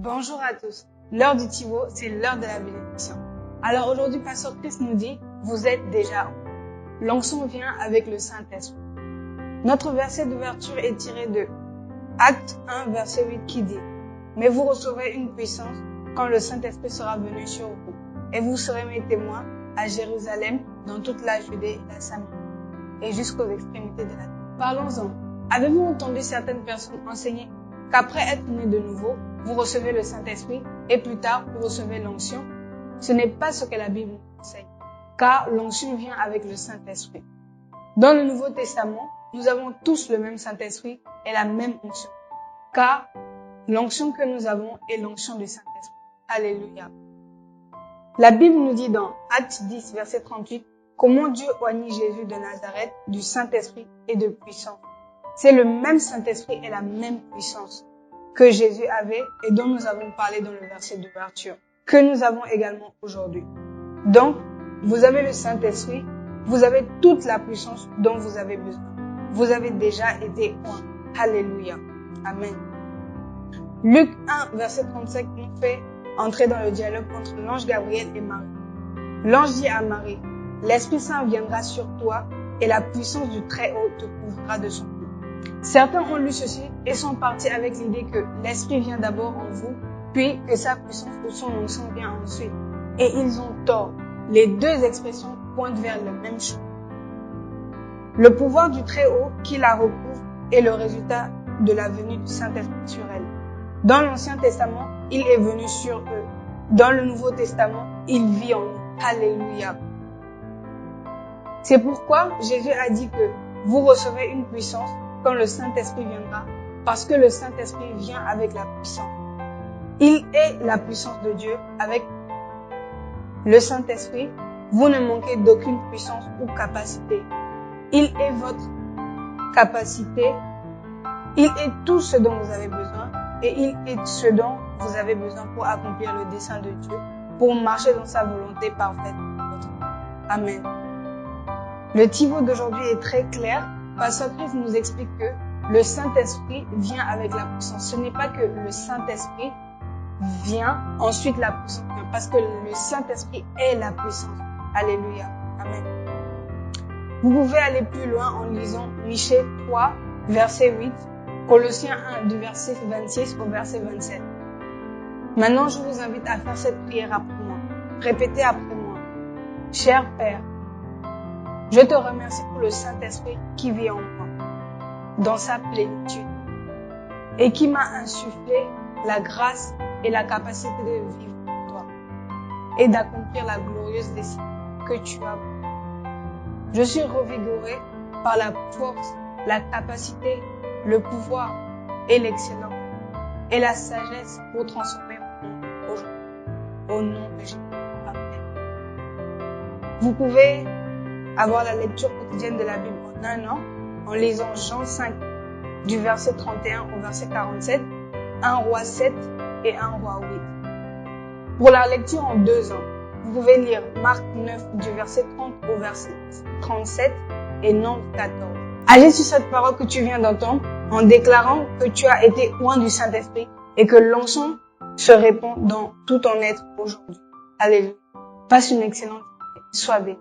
Bonjour à tous. L'heure du Thibaut, c'est l'heure de la bénédiction. Alors aujourd'hui, Pasteur Chris nous dit, vous êtes déjà où? L'onction vient avec le Saint-Esprit. Notre verset d'ouverture est tiré de Actes 1, verset 8 qui dit, mais vous recevez une puissance quand le Saint-Esprit sera venu sur vous. Et vous serez mes témoins à Jérusalem, dans toute la Judée et la Samarie, et jusqu'aux extrémités de la terre. Parlons-en. Avez-vous entendu certaines personnes enseigner qu'après être né de nouveau, vous recevez le Saint-Esprit et plus tard, vous recevez l'onction? Ce n'est pas ce que la Bible nous enseigne, car l'onction vient avec le Saint-Esprit. Dans le Nouveau Testament, nous avons tous le même Saint-Esprit et la même onction, car l'onction que nous avons est l'onction du Saint-Esprit. Alléluia. La Bible nous dit dans Actes 10, verset 38, comment Dieu oignit Jésus de Nazareth du Saint-Esprit et de puissance. C'est le même Saint-Esprit et la même puissance que Jésus avait et dont nous avons parlé dans le verset d'ouverture, que nous avons également aujourd'hui. Donc, vous avez le Saint-Esprit, vous avez toute la puissance dont vous avez besoin. Vous avez déjà été oint. Alléluia. Amen. Luc 1, verset 35 nous fait entrer dans le dialogue entre l'ange Gabriel et Marie. L'ange dit à Marie, l'Esprit Saint viendra sur toi et la puissance du Très-Haut te couvrira de son cou. Certains ont lu ceci et sont partis avec l'idée que l'Esprit vient d'abord en vous, puis que sa puissance ou son onction vient ensuite. Et ils ont tort. Les deux expressions pointent vers la même chose. Le pouvoir du Très-Haut qui la recouvre est le résultat de la venue du Saint-Esprit sur elle. Dans l'Ancien Testament, il est venu sur eux. Dans le Nouveau Testament, il vit en nous. Alléluia. C'est pourquoi Jésus a dit que vous recevez une puissance quand le Saint-Esprit viendra, parce que le Saint-Esprit vient avec la puissance. Il est la puissance de Dieu. Avec le Saint-Esprit, vous ne manquez d'aucune puissance ou capacité. Il est votre capacité. Il est tout ce dont vous avez besoin et il est ce dont vous avez besoin pour accomplir le dessein de Dieu, pour marcher dans sa volonté parfaite. Amen. Le Thibaut d'aujourd'hui est très clair. Pasteur Chris nous explique que le Saint-Esprit vient avec la puissance. Ce n'est pas que le Saint-Esprit vient, ensuite la puissance vient, parce que le Saint-Esprit est la puissance. Alléluia. Amen. Vous pouvez aller plus loin en lisant Michée 3, verset 8, Colossiens 1, du verset 26 au verset 27. Maintenant, je vous invite à faire cette prière après moi. Répétez après moi. Cher Père, je te remercie pour le Saint-Esprit qui vit en moi, dans sa plénitude, et qui m'a insufflé la grâce et la capacité de vivre pour toi, et d'accomplir la glorieuse destinée que tu as pour moi. Je suis revigoré par la force, la capacité, le pouvoir et l'excellence, et la sagesse pour transformer mon monde aujourd'hui, au nom de Jésus. Amen. Vous pouvez avoir la lecture quotidienne de la Bible en un an, en lisant Jean 5, du verset 31 au verset 47, 1 Roi 7 et 1 Roi 8. Pour la lecture en 2 ans, vous pouvez lire Marc 9, du verset 30 au verset 37 et Nombre 14. Agis sur cette parole que tu viens d'entendre en déclarant que tu as été oint du Saint-Esprit et que l'onction se répand dans tout ton être aujourd'hui. Alléluia. Passe une excellente journée. Sois béni.